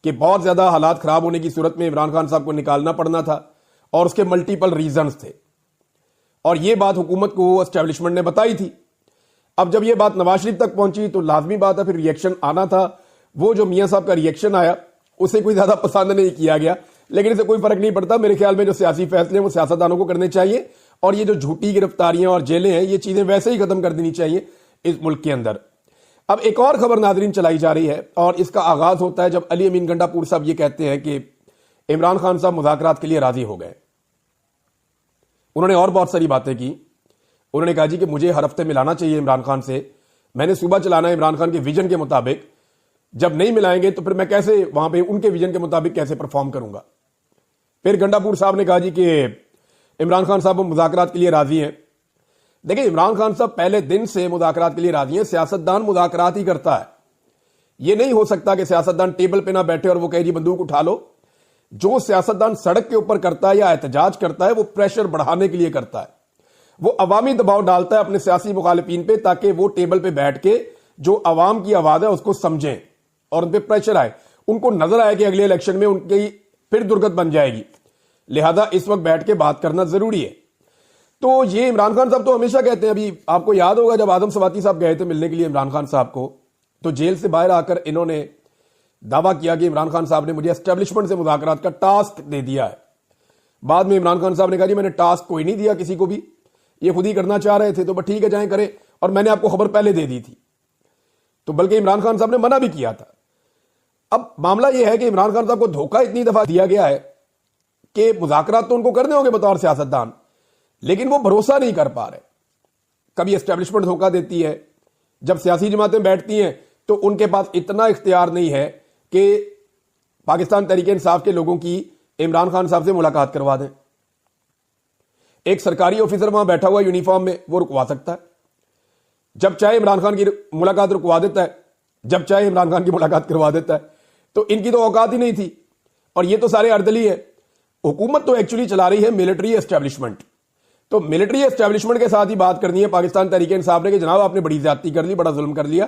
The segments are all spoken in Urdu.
کہ بہت زیادہ حالات خراب ہونے کی صورت میں عمران خان صاحب کو نکالنا پڑنا تھا اور اس کے ملٹیپل ریزنز تھے، اور یہ بات حکومت کو اسٹیبلشمنٹ نے بتائی تھی۔ اب جب یہ بات نواز شریف تک پہنچی تو لازمی بات ہے پھر ریئیکشن آنا تھا۔ وہ جو میاں صاحب کا ریئیکشن آیا اسے کوئی زیادہ پسند نہیں کیا گیا، لیکن اسے کوئی فرق نہیں پڑتا۔ میرے خیال میں جو سیاسی فیصلے ہیں وہ سیاستدانوں کو کرنے چاہیے، اور یہ جو جھوٹی گرفتاریاں اور جیلیں ہیں یہ چیزیں ویسے ہی ختم کر دینی چاہیے اس ملک کے اندر۔ اب ایک اور خبر ناظرین چلائی جا رہی ہے، اور اس کا آغاز ہوتا ہے جب علی امین گنڈا پور صاحب یہ کہتے ہیں کہ عمران خان صاحب مذاکرات کے لیے راضی ہو گئے۔ انہوں نے اور بہت ساری باتیں کی۔ انہوں نے کہا جی کہ مجھے ہر ہفتے ملانا چاہیے عمران خان سے، میں نے صوبہ چلانا ہے عمران خان کے ویژن کے مطابق، جب نہیں ملائیں گے تو پھر میں کیسے وہاں پہ ان کے ویژن کے مطابق کیسے پرفارم کروں گا۔ پھر گنڈا پور صاحب نے کہا جی کہ عمران خان صاحب مذاکرات کے لیے راضی ہیں۔ دیکھیں عمران خان صاحب پہلے دن سے مذاکرات کے لیے راضی ہیں۔ سیاستدان مذاکرات ہی کرتا ہے، یہ نہیں ہو سکتا کہ سیاستدان ٹیبل پہ نہ بیٹھے اور وہ کہے جی بندوق اٹھا لو۔ جو سیاستدان سڑک کے اوپر کرتا ہے یا احتجاج کرتا ہے وہ پریشر بڑھانے کے لیے کرتا ہے، وہ عوامی دباؤ ڈالتا ہے اپنے سیاسی مخالفین پہ تاکہ وہ ٹیبل پہ بیٹھ کے جو عوام کی آواز ہے اس کو سمجھیں اور ان پہ پریشر آئے، ان کو نظر آئے کہ اگلے الیکشن میں ان کی پھر درگت بن جائے گی، لہذا اس وقت بیٹھ کے بات کرنا ضروری ہے۔ تو یہ عمران خان صاحب تو ہمیشہ کہتے ہیں، ابھی آپ کو یاد ہوگا جب اعظم سواتی صاحب گئے تھے ملنے کے لیے عمران خان صاحب کو، تو جیل سے باہر آ کر انہوں نے دعویٰ کیا کہ عمران خان صاحب نے مجھے اسٹیبلشمنٹ سے مذاکرات کا ٹاسک دے دیا ہے۔ بعد میں عمران خان صاحب نے کہا جی میں نے ٹاسک کوئی نہیں دیا کسی کو بھی، یہ خود ہی کرنا چاہ رہے تھے، تو بس ٹھیک ہے جائیں کریں، اور میں نے آپ کو خبر پہلے دے دی تھی۔ تو بلکہ عمران خان صاحب نے منع بھی کیا تھا۔ اب معاملہ یہ ہے کہ عمران خان صاحب کو دھوکہ اتنی دفعہ دیا گیا ہے کہ مذاکرات تو ان کو کرنے ہوں گے بطور سیاستدان، لیکن وہ بھروسہ نہیں کر پا رہے۔ کبھی اسٹیبلشمنٹ دھوکہ دیتی ہے، جب سیاسی جماعتیں بیٹھتی ہیں تو ان کے پاس اتنا اختیار نہیں ہے کہ پاکستان تحریک انصاف کے لوگوں کی عمران خان صاحب سے ملاقات کروا دیں۔ ایک سرکاری آفیسر وہاں بیٹھا ہوا یونیفارم میں، وہ رکوا سکتا ہے، جب چاہے عمران خان کی ملاقات رکوا دیتا ہے، جب چاہے عمران خان کی ملاقات کروا دیتا ہے۔ تو ان کی تو اوقات ہی نہیں تھی، اور یہ تو سارے اردلی ہے۔ حکومت تو ایکچولی چلا رہی ہے ملٹری اسٹیبلشمنٹ، تو ملٹری اسٹیبلشمنٹ کے ساتھ ہی بات کرنی ہے پاکستان تحریک انصاف نے کہ جناب آپ نے بڑی زیادتی کر لی، بڑا ظلم کر لیا،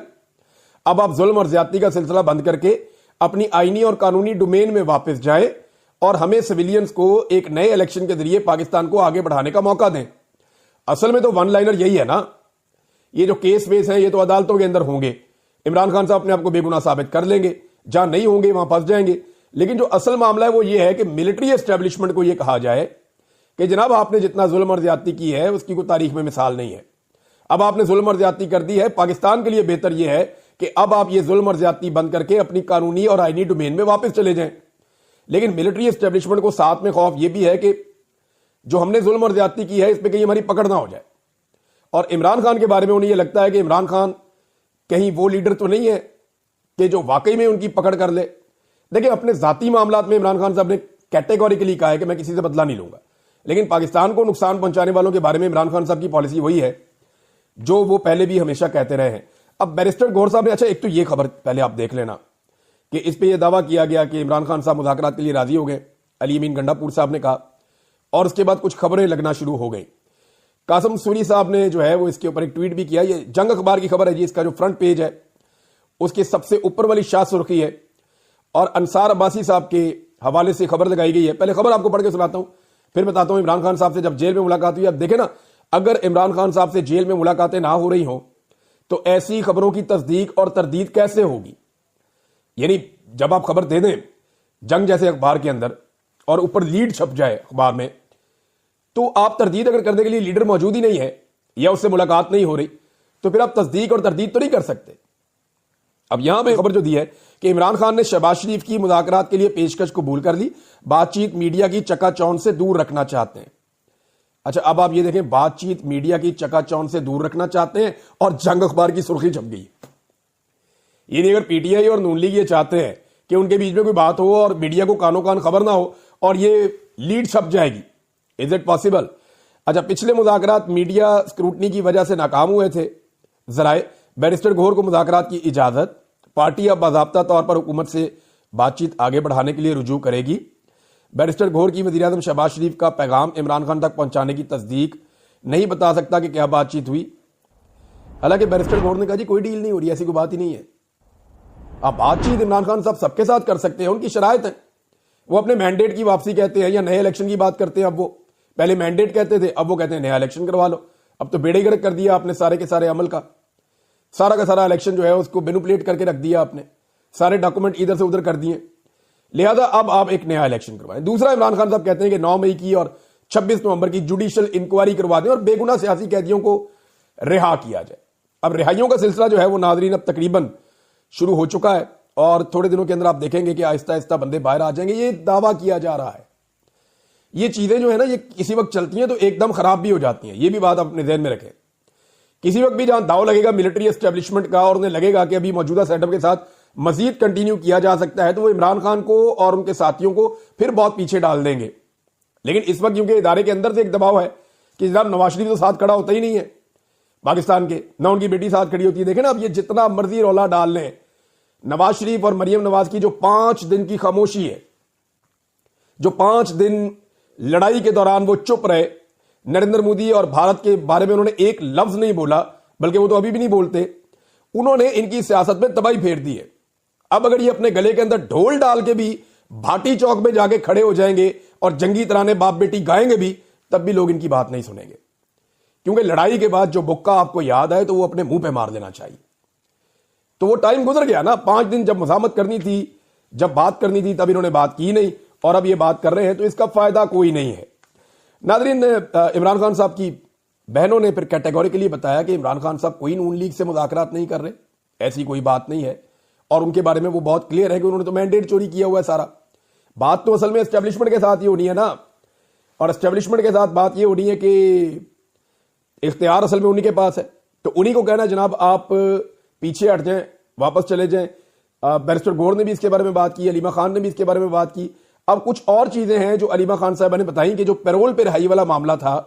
اب آپ ظلم اور زیادتی کا سلسلہ بند کر کے اپنی آئینی اور قانونی ڈومین میں واپس جائیں اور ہمیں سویلینز کو ایک نئے الیکشن کے ذریعے پاکستان کو آگے بڑھانے کا موقع دیں۔ اصل میں تو ون لائنر یہی ہے نا، یہ جو کیس ویس ہیں یہ تو عدالتوں کے اندر ہوں گے، عمران خان صاحب اپنے آپ کو بے گناہ ثابت کر لیں گے، جہاں نہیں ہوں گے وہاں پھنس جائیں گے۔ لیکن جو اصل معاملہ ہے وہ یہ ہے کہ ملٹری اسٹیبلشمنٹ کو یہ کہا جائے کہ جناب آپ نے جتنا ظلم اور زیادتی کی ہے اس کی کوئی تاریخ میں مثال نہیں ہے، اب آپ نے ظلم اور زیادتی کر دی ہے، پاکستان کے لیے بہتر یہ ہے کہ اب آپ یہ ظلم اور زیادتی بند کر کے اپنی قانونی اور آئینی ڈومین میں واپس چلے جائیں۔ لیکن ملٹری اسٹیبلشمنٹ کو ساتھ میں خوف یہ بھی ہے کہ جو ہم نے ظلم اور زیادتی کی ہے اس پہ کہیں ہماری پکڑ نہ ہو جائے، اور عمران خان کے بارے میں انہیں یہ لگتا ہے کہ عمران خان کہیں وہ لیڈر تو نہیں ہے کہ جو واقعی میں ان کی پکڑ کر لے۔ دیکھیں اپنے ذاتی معاملات میں عمران خان صاحب نے کیٹیگوریکلی کہا ہے کہ میں کسی سے بدلہ نہیں لوں گا، لیکن پاکستان کو نقصان پہنچانے والوں کے بارے میں عمران خان صاحب کی پالیسی وہی ہے جو وہ پہلے بھی ہمیشہ کہتے رہے ہیں۔ اب بیرسٹر گور صاحب نے، اچھا ایک تو یہ خبر پہلے آپ دیکھ لینا کہ اس پہ یہ دعویٰ کیا گیا کہ عمران خان صاحب مذاکرات کے لیے راضی ہو گئے، علی امین گنڈا پور صاحب نے کہا، اور اس کے بعد کچھ خبریں لگنا شروع ہو گئیں۔ قاسم سوری صاحب نے جو ہے وہ اس کے اوپر ایک ٹویٹ بھی کیا، یہ جنگ اخبار کی خبر ہے جی، اس کا جو فرنٹ پیج ہے اس کے سب سے اوپر والی شاہ سرخی ہے، اور انصار عباسی صاحب کے حوالے سے خبر لگائی گئی ہے۔ پہلے خبر آپ کو پڑھ کے سناتا ہوں، پھر بتاتا ہوں عمران خان صاحب سے جب جیل میں ملاقات ہوئی۔ اب دیکھیں نا، اگر عمران خان صاحب سے جیل میں ملاقاتیں نہ ہو رہی ہوں تو ایسی خبروں کی تصدیق اور تردید کیسے ہوگی؟ یعنی جب آپ خبر دے دیں جنگ جیسے اخبار کے اندر اور اوپر لیڈ چھپ جائے اخبار میں، تو آپ تردید اگر کرنے کے لیے لیڈر موجود ہی نہیں ہے یا اس سے ملاقات نہیں ہو رہی تو پھر آپ تصدیق اور تردید تو نہیں کر سکتے۔ اب یہاں پہ خبر جو دی ہے کہ عمران خان نے شہباز شریف کی مذاکرات کے لیے پیشکش قبول کر لی، بات چیت میڈیا کی چکا چوند سے دور رکھنا چاہتے ہیں۔ اچھا اب آپ یہ دیکھیں، بات چیت میڈیا کی چکا چوند سے دور رکھنا چاہتے ہیں اور جنگ اخبار کی سرخی چھپ گئی۔ یعنی اگر پی ٹی آئی اور نون لیگ یہ چاہتے ہیں کہ ان کے بیچ میں کوئی بات ہو اور میڈیا کو کانوں کان خبر نہ ہو اور یہ لیڈ چھپ جائے گی، از اٹ پاسبل؟ اچھا پچھلے مذاکرات میڈیا اسکروٹنی کی وجہ سے ناکام ہوئے تھے ذرائع، بیرسٹر گوہر کو مذاکرات کی اجازت، پارٹی اب باضابطہ طور پر حکومت سے بات چیت آگے بڑھانے کے لیے رجوع کرے گی۔ بیرسٹر گوہر کی وزیراعظم شہباز شریف کا پیغام عمران خان تک پہنچانے کی تصدیق، نہیں بتا سکتا کہ کیا بات چیت ہوئی۔ حالانکہ بیرسٹر گوہر نے کہا جی کوئی ڈیل نہیں ہو رہی، ایسی کوئی بات ہی نہیں ہے۔ اب بات چیت عمران خان صاحب سب کے ساتھ کر سکتے ہیں, ان کی شرائط ہے. وہ اپنے مینڈیٹ کی واپسی کہتے ہیں یا نئے الیکشن کی بات کرتے ہیں. اب وہ پہلے مینڈیٹ کہتے تھے, اب وہ کہتے ہیں نیا الیکشن کروا لو. اب تو بیڑے گرک کر دیا آپ نے سارے کے سارے عمل کا. سارا کا سارا الیکشن جو ہے اس کو مینوپولیٹ کر کے رکھ دیا آپ نے, سارے ڈاکومنٹ ادھر سے ادھر کر دیے. لہذا اب آپ ایک نیا الیکشن کروائیں. دوسرا, عمران خان صاحب کہتے ہیں کہ 9 مئی کی اور 26 نومبر کی جوڈیشل انکوائری کروا دیں اور بے گناہ سیاسی قیدیوں کو رہا کیا جائے. اب رہائیوں کا سلسلہ جو ہے وہ ناظرین اب تقریباً شروع ہو چکا ہے, اور تھوڑے دنوں کے اندر آپ دیکھیں گے کہ آہستہ آہستہ بندے باہر آ جائیں گے. یہ دعویٰ کیا جا رہا ہے. یہ چیزیں جو ہے نا, یہ کسی وقت چلتی ہیں تو ایک دم خراب بھی ہو جاتی ہیں. یہ بھی بات آپ اپنے ذہن میں رکھیں. کسی وقت بھی جہاں داؤ لگے گا ملٹری اسٹیبلشمنٹ کا اور انہیں لگے گا کہ ابھی موجودہ سیٹ اپ کے ساتھ مزید کنٹینیو کیا جا سکتا ہے, تو وہ عمران خان کو اور ان کے ساتھیوں کو پھر بہت پیچھے ڈال دیں گے. لیکن اس وقت کیونکہ ادارے کے اندر سے ایک دباؤ ہے کہ جناب نواز شریف تو ساتھ کھڑا ہوتا ہی نہیں ہے پاکستان کے, نہ ان کی بیٹی ساتھ کھڑی ہوتی ہے. دیکھیں نا, اب یہ جتنا مرضی رولا ڈال لیں, نواز شریف اور مریم نواز کی جو 5 دن کی خاموشی ہے, جو 5 دن لڑائی کے دوران وہ چپ رہے, نریندر مودی اور بھارت کے بارے میں انہوں نے ایک لفظ نہیں بولا, بلکہ وہ تو ابھی بھی نہیں بولتے, انہوں نے ان کی سیاست میں تباہی پھیر دی ہے. اب اگر یہ اپنے گلے کے اندر ڈھول ڈال کے بھی بھاٹی چوک میں جا کے کھڑے ہو جائیں گے اور جنگی ترانے باپ بیٹی گائیں گے بھی, تب بھی لوگ ان کی بات نہیں سنیں گے. کیونکہ لڑائی کے بعد جو بکا آپ کو یاد آئے تو وہ اپنے منہ پہ مار دینا چاہیے. تو وہ ٹائم گزر گیا نا. 5 دن جب مزاحمت کرنی تھی, جب بات کرنی تھی, تب انہوں نے بات کی نہیں, اور اب یہ بات کر رہے ہیں تو اس کا فائدہ کوئی نہیں ہے. ناظرین, عمران خان صاحب کی بہنوں نے پھر کیٹیگوریکلی بتایا کہ عمران خان صاحب کوئی نون لیگ سے مذاکرات نہیں کر رہے, ایسی کوئی بات نہیں ہے. اور ان کے بارے میں وہ بہت کلیئر ہے کہ انہوں نے تو مینڈیٹ چوری کیا ہوا ہے سارا. بات تو اصل میں اسٹیبلشمنٹ کے ساتھ ہی ہونی ہے نا, اور اسٹیبلشمنٹ کے ساتھ بات یہ ہونی ہے کہ اختیار اصل میں انہی کے پاس ہے. تو انہی کو کہنا جناب آپ پیچھے ہٹ جائیں, واپس چلے جائیں. بیرسٹر گور نے بھی اس کے بارے میں بات کی, علیمہ خان نے بھی اس کے بارے میں بات کی. اب کچھ اور چیزیں ہیں جو علیمہ خان صاحبہ نے بتائیں کہ جو پیرول پہ رہائی والا معاملہ تھا,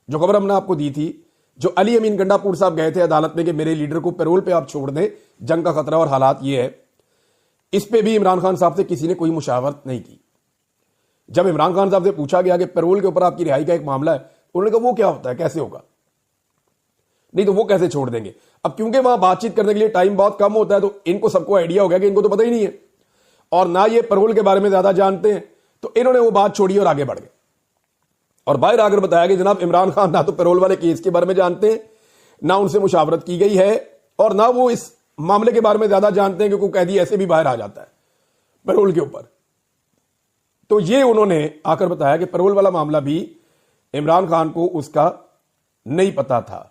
جو خبر ہم نے آپ کو دی تھی, جو علی امین گنڈا پور صاحب گئے تھے عدالت میں کہ میرے لیڈر کو پیرول پہ آپ چھوڑ دیں, جنگ کا خطرہ اور حالات یہ ہے, اس پہ بھی عمران خان صاحب سے کسی نے کوئی مشاورت نہیں کی. جب عمران خان صاحب سے پوچھا گیا کہ پیرول کے اوپر آپ کی رہائی کا ایک معاملہ ہے, انہوں نے کہا وہ کیا ہوتا ہے, کیسے ہوگا, نہیں تو وہ کیسے چھوڑ دیں گے. اب کیونکہ وہاں بات چیت کرنے کے لیے ٹائم بہت کم ہوتا ہے, تو ان کو سب کو آئیڈیا ہو گیا کہ ان کو تو پتہ ہی نہیں ہے اور نہ یہ پیرول کے بارے میں زیادہ جانتے ہیں, تو انہوں نے وہ بات چھوڑی اور آگے بڑھ گئے اور باہر آ کر بتایا کہ جناب عمران خان نہ تو پیرول والے کیس کے بارے میں جانتے ہیں, نہ ان سے مشاورت کی گئی ہے, اور نہ وہ اس معاملے کے بارے میں زیادہ جانتے ہیں, کیونکہ قیدی ایسے بھی باہر آ جاتا ہے پیرول کے اوپر. تو یہ انہوں نے آ کر بتایا کہ پیرول والا معاملہ بھی عمران خان کو اس کا نہیں پتا تھا.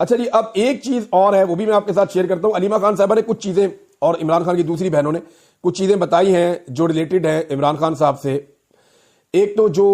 اچھا جی, اب ایک چیز اور ہے, وہ بھی میں آپ کے ساتھ شیئر کرتا ہوں. علیمہ خان صاحبہ نے کچھ چیزیں اور عمران خان کی دوسری بہنوں نے کچھ چیزیں بتائی ہیں جو ریلیٹڈ ہیں عمران خان صاحب سے. ایک تو جو